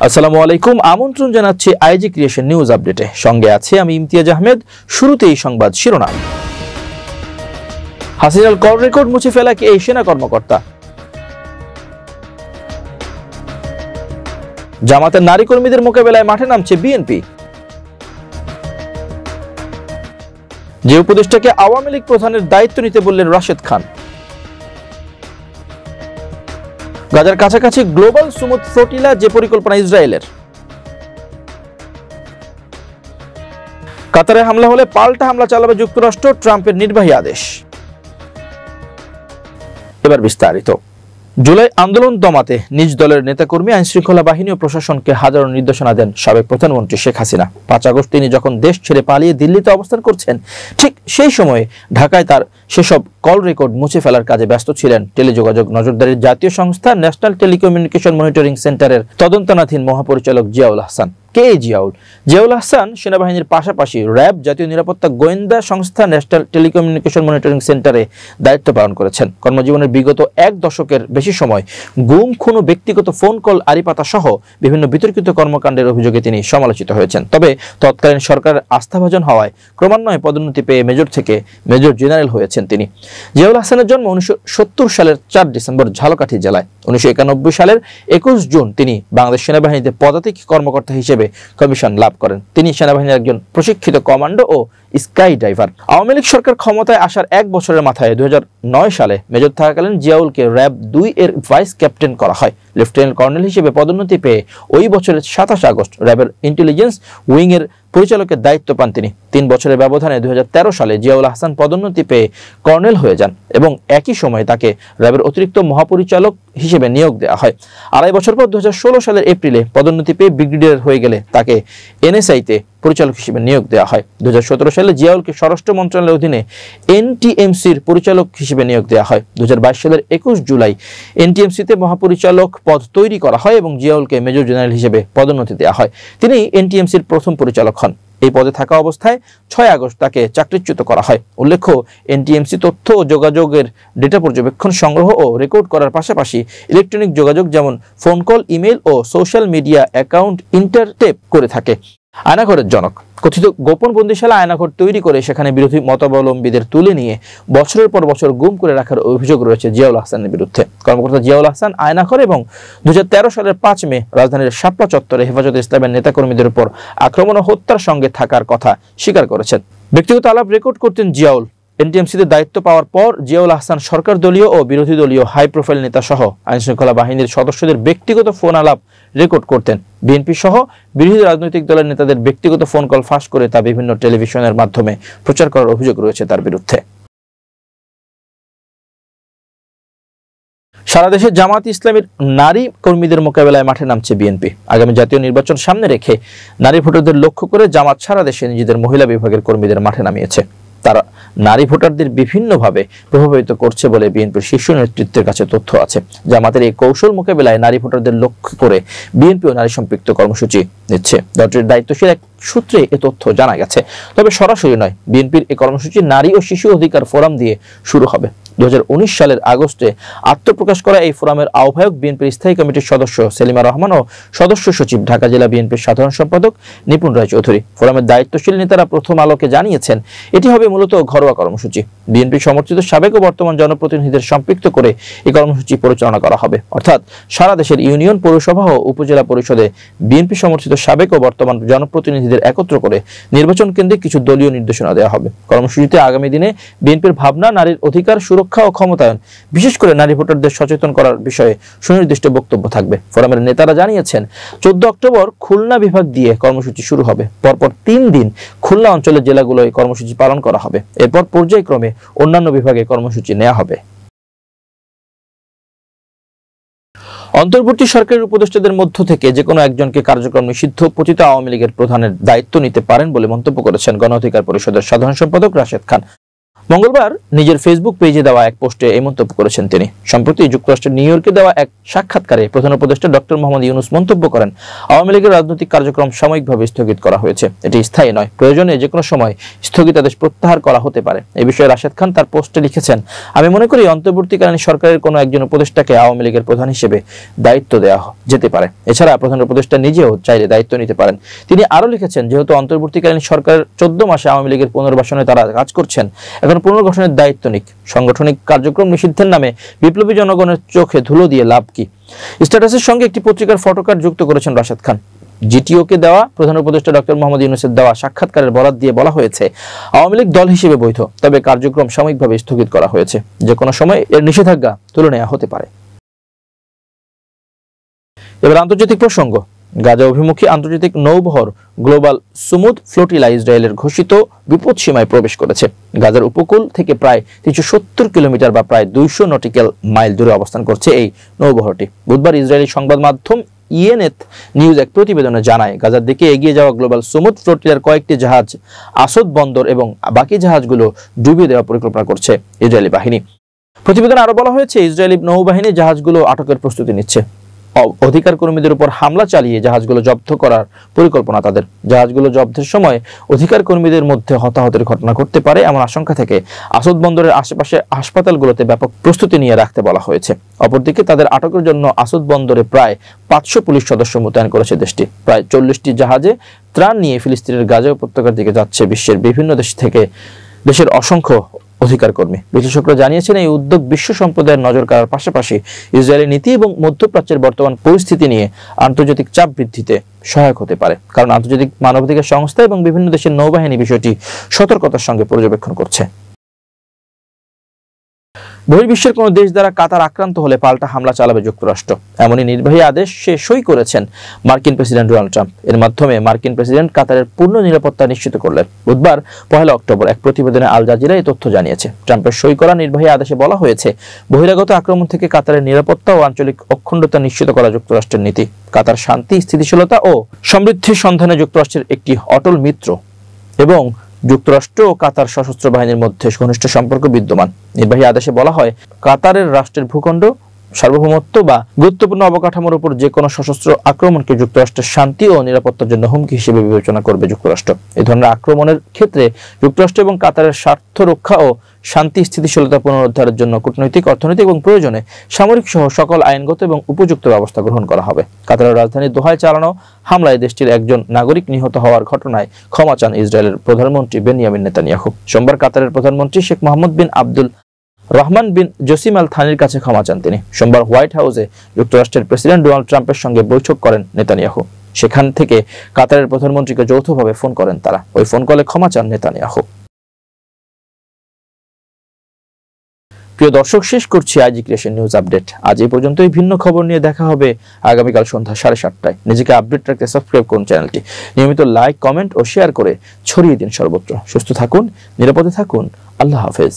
আসসালামু আলাইকুম, আমন্ত্রণ জানাচ্ছি আইজি ক্রিয়েশন নিউজ আপডেটে। সঙ্গে আছে আমি ইমতিয়াজ আহমেদ। শুরুতেই সংবাদ শিরোনাম। হাসিনার কল রেকর্ড মুছে ফেলা কি এই সেনা কর্মকর্তা? জামাতের নারী কর্মীদের মোকাবেলায় মাঠে নামছে বিএনপি। যে উপদেষ্টাকে আওয়ামী লীগ প্রধানের দায়িত্ব নিতে বললেন রাশেদ খান। গাজার কাছাকাছি গ্লোবাল সুমুদ ফ্লোটিলা, যে পরিকল্পনা ইসরায়েলের। কাতারে হামলা হলে পাল্টা হামলা চালাবে যুক্তরাষ্ট্র, ট্রাম্পের নির্বাহী আদেশ। এবার বিস্তারিত। জুলাই আন্দোলন দমাতে নিজ দলের নেতাকর্মী, আইনশৃঙ্খলা বাহিনী ও প্রশাসনকে হাজারো নির্দেশনা দেন সাবেক প্রধানমন্ত্রী শেখ হাসিনা। 5 আগস্ট তিনি যখন দেশ ছেড়ে পালিয়ে দিল্লিতে অবস্থান করছেন, ঠিক সেই সময়ে ঢাকায় তার সেসব কল রেকর্ড মুছে ফেলার কাজে ব্যস্ত ছিলেন টেলিযোগাযোগ নজরদারির জাতীয় সংস্থা ন্যাশনাল টেলিকমিউনিকেশন মনিটরিং সেন্টারের তদন্তনাধীন মহাপরিচালক জিয়াউল আহসান। কে জিয়াউল? জিয়াউল আহসান সেনাবাহিনীর পাশাপাশি র্যাব, জাতীয় নিরাপত্তা গোয়েন্দা সংস্থা ন্যাশনাল টেলিকমিউনিকেশন মনিটরিং সেন্টারে দায়িত্ব পালন করেছেন। কর্মজীবনের বিগত 1 দশকের বেশি সময় গুম, খুন ও ব্যক্তিগত ফোন কল, আড়িপাতা সহ বিভিন্ন বিতর্কিত কর্মকাণ্ডের অভিযোগে তিনি সমালোচিত হয়েছেন। তবে তৎকালীন সরকারের আস্থাভাজন হওয়ায় ক্রমান্বয়ে পদোন্নতি পেয়ে মেজর থেকে মেজর জেনারেল হয়েছেন তিনি। জিয়াউল আহসানের জন্ম 1970 সালের 4 ডিসেম্বর ঝালকাঠি জেলায়। 1991 সালের 21 জুন তিনি বাংলাদেশ সেনাবাহিনীতে পদাতিক কর্মকর্তা হিসেবে কমিশন লাভ করেন। তিনি সেনাবাহিনীর একজন প্রশিক্ষিত কমান্ডো ও স্কাই ডাইভার। আওয়ামী লীগ সরকার ক্ষমতায় আসার 1 বছরের মাথায় 2009 সালে মেজর থাকাকালীন জিয়াউলকে র্যাব 2 এর ভাইস ক্যাপ্টেন করা হয়। লেফটেন্যান্ট কর্নেল হিসেবে পদোন্নতি পেয়ে ওই বছরের 27 আগস্ট র্যাবের ইন্টেলিজেন্স উইং এর পরিচালকের দায়িত্ব পান তিনি। 3 বছরের ব্যবধানে 2013 সালে জিয়াউল আহসান পদোন্নতি পেয়ে কর্নেল হয়ে যান এবং একই সময়ে তাকে র্যাবের অতিরিক্ত মহাপরিচালক হিসেবে নিয়োগ দেওয়া হয়। 2.5 বছর পর 2016 সালের এপ্রিলে পদোন্নতি পেয়ে ব্রিগেডিয়ার হয়ে গেলে তাকে এনএসআইতে পরিচালক হিসেবে নিয়োগ দেওয়া হয়। 2017 সালে জিয়াউলকে স্বরাষ্ট্র মন্ত্রণালয়ের অধীনে এনটিএমসির পরিচালক হিসেবে নিয়োগ দেওয়া হয়। 2022 সালের 21 জুলাই এনটিএমসিতে মহাপরিচালক পদ তৈরি করা হয় এবং জিয়াউলকে মেজর জেনারেল হিসেবে পদোন্নতি দেওয়া হয়। তিনি এনটিএমসির প্রথম পরিচালক হন। এই পদে থাকা অবস্থায় 6 আগস্ট তাকে চাকরিচ্যুত করা হয়। উল্লেখ্য, এনটিএমসি তথ্য ও যোগাযোগের ডেটা পর্যবেক্ষণ, সংগ্রহ ও রেকর্ড করার পাশাপাশি ইলেকট্রনিক যোগাযোগ যেমন ফোন কল, ইমেল ও সোশ্যাল মিডিয়া অ্যাকাউন্ট ইন্টারটেপ করে থাকে। আয়নাঘরের জনক। কথিত গোপন বন্দিশালা আয়নাঘর তৈরি করে সেখানে বিরোধী মতাবলম্বীদের তুলে নিয়ে বছরের পর বছর গুম করে রাখার অভিযোগ রয়েছে জিয়াউল আহসানের বিরুদ্ধে। কর্মকর্তা জিয়াউল আহসান আয়নাঘর এবং 2013 সালের 5 মে রাজধানীর শাপলা চত্বরে হেফাজতে ইসলামের নেতাকর্মীদের উপর আক্রমণ ও হত্যার সঙ্গে থাকার কথা স্বীকার করেছেন। ব্যক্তিগত আলাপ রেকর্ড করতেন জিয়াউল। এনটিএমসিতে দায়িত্ব পাওয়ার পর জিয়াউল আহসান সরকার দলীয় ও বিরোধী দলীয় হাই প্রোফাইল নেতা সহ আইনশৃঙ্খলা বাহিনীর সদস্যদের ব্যক্তিগত ফোন আলাপ রেকর্ড করতেন। বিএনপি সহ বিরোধী রাজনৈতিক দলের নেতাদের ব্যক্তিগত ফোন কল ফাঁস করে তা বিভিন্ন টেলিভিশনের মাধ্যমে প্রচার করার অভিযোগ রয়েছে তার বিরুদ্ধে। সারা দেশে জামাত ইসলামের নারী কর্মীদের মোকাবেলায় মাঠে নামছে বিএনপি। আগামী জাতীয় নির্বাচন সামনে রেখে নারী ভোটারদের লক্ষ্য করে জামাত সারা দেশে নিজেদের মহিলা বিভাগের কর্মীদের মাঠে নামিয়েছে। তারা নারী ভোটারদের বিভিন্নভাবে প্রভাবিত করছে বলে বিএনপির শীর্ষ নেতৃত্বের কাছে তথ্য আছে। জামাতের এই কৌশল মোকাবেলায় নারী ভোটারদের লক্ষ্য করে বিএনপিও নারী সম্পৃক্ত কর্মসূচি নিচ্ছে। দলটির দায়িত্বশীল এক সূত্রে এ তথ্য জানা গেছে। তবে সরাসরি নয়, বিএনপির এই কর্মসূচি নারী ও শিশু অধিকার ফোরাম দিয়ে শুরু হবে। 2019 সালের আগস্টে আত্মপ্রকাশ করা এই ফোরামের আহ্বায়ক বিএনপির স্থায়ী কমিটির সদস্য সেলিমা রহমান ও সদস্য সচিব ঢাকা জেলা বিএনপির সাধারণ সম্পাদক নিপুণ রায় চৌধুরী। ফোরামের দায়িত্বশীল নেতারা প্রথম আলোকে জানিয়েছেন, এটি হবে মূলত ঘরোয়া কর্মসূচি। বিএনপি সমর্থিত সাবেক ও বর্তমান জনপ্রতিনিধিদের সম্পৃক্ত করে এই কর্মসূচি পরিচালনা করা হবে। অর্থাৎ সারা দেশের ইউনিয়ন, পৌরসভা ও উপজেলা পরিষদে বিএনপি সমর্থিত সাবেক ও বর্তমান জনপ্রতিনিধিদের একত্র করে নির্বাচন কেন্দ্রে কিছু দলীয় নির্দেশনা দেওয়া হবে। কর্মসূচিতে আগামী দিনে বিএনপির ভাবনা, নারীর অধিকার সুরক্ষা ও ক্ষমতায়ন, বিশেষ করে নারী ভোটারদের সচেতন করার বিষয়ে সুনির্দিষ্ট বক্তব্য থাকবে। ফোরামের নেতারা জানিয়েছেন, 14 অক্টোবর খুলনা বিভাগ দিয়ে কর্মসূচি শুরু হবে। পরপর 3 দিন খুলনা অঞ্চলের জেলাগুলোয় কর্মসূচি পালন করা হবে। এরপর পর্যায়ক্রমে অন্যান্য বিভাগে কর্মসূচি নেওয়া হবে। অন্তর্বর্তী সরকারের উপদেষ্টাদের মধ্য থেকে যে কোনো একজনকে কার্যক্রম নিষিদ্ধ পতিত আওয়ামী লীগের প্রধানের দায়িত্ব নিতে পারেন বলে মন্তব্য করেছেন গণ অধিকার পরিষদের সাধারণ সম্পাদক রাশেদ খান। মঙ্গলবার নিজের ফেসবুক পেজে দেওয়া এক পোস্টে এই মন্তব্য করেছেন তিনি। সম্প্রতি যুক্তরাষ্ট্রের নিউ ইয়র্কে দেওয়া এক সাক্ষাৎকারে প্রধান উপদেষ্টা ডক্টর মোহাম্মদ ইউনূস মন্তব্য করেন, আওয়ামী লীগের রাজনৈতিক কার্যক্রম সাময়িকভাবে স্থগিত করা হয়েছে, এটি স্থায়ী নয়, প্রয়োজনে যে কোনো সময় স্থগিতাদেশ প্রত্যাহার করা হতে পারে। এই বিষয়ে রাশেদ খান তার পোস্টে লিখেছেন, আমি মনে করি অন্তর্বর্তীকালীন সরকারের কোনো একজন উপদেষ্টাকে আওয়ামী লীগের প্রধান হিসেবে দায়িত্ব দেওয়া যেতে পারে। এছাড়া প্রধান উপদেষ্টা নিজেও চাইলে দায়িত্ব নিতে পারেন। তিনি আরো লিখেছেন, যেহেতু অন্তর্বর্তীকালীন সরকারের 14 মাসে আওয়ামী লীগের পুনর্বাসনে তারা কাজ করছেন, এখন পুনর্গঠনের দায়িত্ব নিক। সাংগঠনিক কার্যক্রম নিষিদ্ধের নামে বিপ্লবী জনগণের চোখে ধুলো দিয়ে লাভ কি? স্ট্যাটাসের সঙ্গে একটি পত্রিকার ফটোকার্ড যুক্ত করেছেন রাশেদ খান। জিটিওকে দেওয়া প্রধান উপদেষ্টা ডক্টর মোহাম্মদ ইউনূসের দেওয়া সাক্ষাৎকারের বরাত দিয়ে বলা হয়েছে, আওয়ামী লীগ দল হিসেবে বৈধ, তবে কার্যক্রম সাময়িকভাবে স্থগিত করা হয়েছে, যে কোনো সময় এর নিষেধাজ্ঞা তুলে নেওয়া হতে পারে। এবার আন্তর্জাতিক প্রসঙ্গ। গাজা অভিমুখী আন্তর্জাতিক নৌবহর গ্লোবাল সুমুদ ফ্লোটিলা ইসরায়েলের ঘোষিত বিপদসীমায় প্রবেশ করেছে। গাজার উপকূল থেকে প্রায় 370 কিলোমিটার বা প্রায় 200 নটিক্যাল মাইল দূরে অবস্থান করছে এই নৌবহরটি। বুধবার ইসরায়েলি সংবাদ মাধ্যম ইএনএত নিউজ এক প্রতিবেদনে জানায়, গাজার দিকে এগিয়ে যাওয়া গ্লোবাল সুমুদ ফ্লোটিলার কয়েকটি জাহাজ আসদ বন্দর এবং বাকি জাহাজগুলো ডুবিয়ে দেওয়ার পরিকল্পনা করছে ইসরায়েলি বাহিনী। প্রতিবেদনে আরো বলা হয়েছে, ইসরায়েলি নৌবাহিনী জাহাজগুলো আটকের প্রস্তুতি নিচ্ছে। অধিকার কর্মীদের উপর হামলা চালিয়ে জাহাজগুলো জব্দ করার পরিকল্পনা তাদের। জাহাজগুলো জব্দের সময় অধিকার কর্মীদের মধ্যে হতাহতের ঘটনা ঘটতে পারে এমন আশঙ্কা থেকে আসদ বন্দরের আশেপাশে হাসপাতালগুলোতে ব্যাপক প্রস্তুতি নিয়ে রাখতে বলা হয়েছে। অপরদিকে তাদের আটকের জন্য আসদ বন্দরে প্রায় 500 পুলিশ সদস্য মোতায়েন করেছে দেশটি। প্রায় 40টি জাহাজে ত্রাণ নিয়ে ফিলিস্তিনের গাজা উপত্যকার দিকে যাচ্ছে বিশ্বের বিভিন্ন দেশ থেকে দেশের অসংখ্য অধিকার কর্মী। বিশ্লেষকরা জানিয়েছেন, এই উদ্যোগ বিশ্ব সম্প্রদায়ের নজর কাড়ার পাশাপাশি ইসরায়েলের নীতি এবং মধ্যপ্রাচ্যের বর্তমান পরিস্থিতি নিয়ে আন্তর্জাতিক চাপ বৃদ্ধিতে সহায়ক হতে পারে, কারণ আন্তর্জাতিক মানবাধিকার সংস্থা এবং বিভিন্ন দেশের নৌবাহিনী বিষয়টি সতর্কতার সঙ্গে পর্যবেক্ষণ করছে। বহির্বিশ্বের কোন দেশ দ্বারা কাতার আক্রান্ত হলে পাল্টা হামলা চালাবে যুক্তরাষ্ট্র, এমনই নির্বাহী আদেশ সই করেছেন মার্কিন প্রেসিডেন্ট ডোনাল্ড ট্রাম্প। এর মাধ্যমে মার্কিন প্রেসিডেন্ট কাতারের পূর্ণ নিরাপত্তা নিশ্চিত করলেন। বুধবার 1 অক্টোবর এক প্রতিবেদনে আল জাজিরা এই তথ্য জানিয়েছে। ট্রাম্পের সই করা নির্বাহী আদেশে বলা হয়েছে, বহিরাগত আক্রমণ থেকে কাতারের নিরাপত্তা ও আঞ্চলিক অখণ্ডতা নিশ্চিত করা যুক্তরাষ্ট্রের নীতি। কাতার শান্তি, স্থিতিশীলতা ও সমৃদ্ধির সন্ধানে যুক্তরাষ্ট্রের একটি অটল মিত্র এবং যুক্তরাষ্ট্র ও কাতার সশস্ত্র বাহিনীর মধ্যে ঘনিষ্ঠ সম্পর্ক বিদ্যমান। নির্বাহী আদেশে বলা হয়, কাতারের রাষ্ট্রের ভূখণ্ড, সার্বভৌমত্ব বা গুরুত্বপূর্ণ অবকাঠামোর উপর যে কোনো সশস্ত্র আক্রমণকে যুক্তরাষ্ট্রের শান্তি ও নিরাপত্তার জন্য হুমকি হিসেবে বিবেচনা করবে যুক্তরাষ্ট্র। এই ধরনের আক্রমণের ক্ষেত্রে যুক্তরাষ্ট্র এবং কাতারের স্বার্থ রক্ষা ও শান্তি স্থিতিশীলতা পুনরুদ্ধারের জন্য কূটনৈতিক, অর্থনৈতিক এবং প্রয়োজনে সামরিক সহ সকল আইনগত এবং উপযুক্ত ব্যবস্থা গ্রহণ করা হবে। কাতারের রাজধানী দোহায় চালানো হামলায় দেশটির একজন নাগরিক নিহত হওয়ার ঘটনায় ক্ষমা চান ইসরায়েলের প্রধানমন্ত্রী বেনিয়ামিন নেতানিয়াহু। সোমবার কাতারের প্রধানমন্ত্রী শেখ মোহাম্মদ বিন আব্দুল রহমান বিন জসিম আল থানির কাছে ক্ষমা চান তিনি। সোমবার হোয়াইট হাউসে যুক্তরাষ্ট্রের প্রেসিডেন্ট ডোনাল্ড ট্রাম্পের সঙ্গে বৈঠক করেন নেতানিয়াহু। সেখান থেকে কাতারের প্রধানমন্ত্রীকে যৌথভাবে ফোন করেন তারা। ওই ফোন কলে ক্ষমা চান নেতানিয়াহু। প্রিয় দর্শক, শেষ করছি আইজি ক্রিয়েশন নিউজ আপডেট। আজ এই পর্যন্তই। ভিন্ন খবর নিয়ে দেখা হবে আগামীকাল সন্ধ্যা 7:30টায়। নিজেকে আপডেট রাখতে সাবস্ক্রাইব করুন চ্যানেলটি। নিয়মিত লাইক, কমেন্ট ও শেয়ার করে ছড়িয়ে দিন সর্বত্র। সুস্থ থাকুন, নিরাপদে থাকুন। আল্লাহ হাফেজ।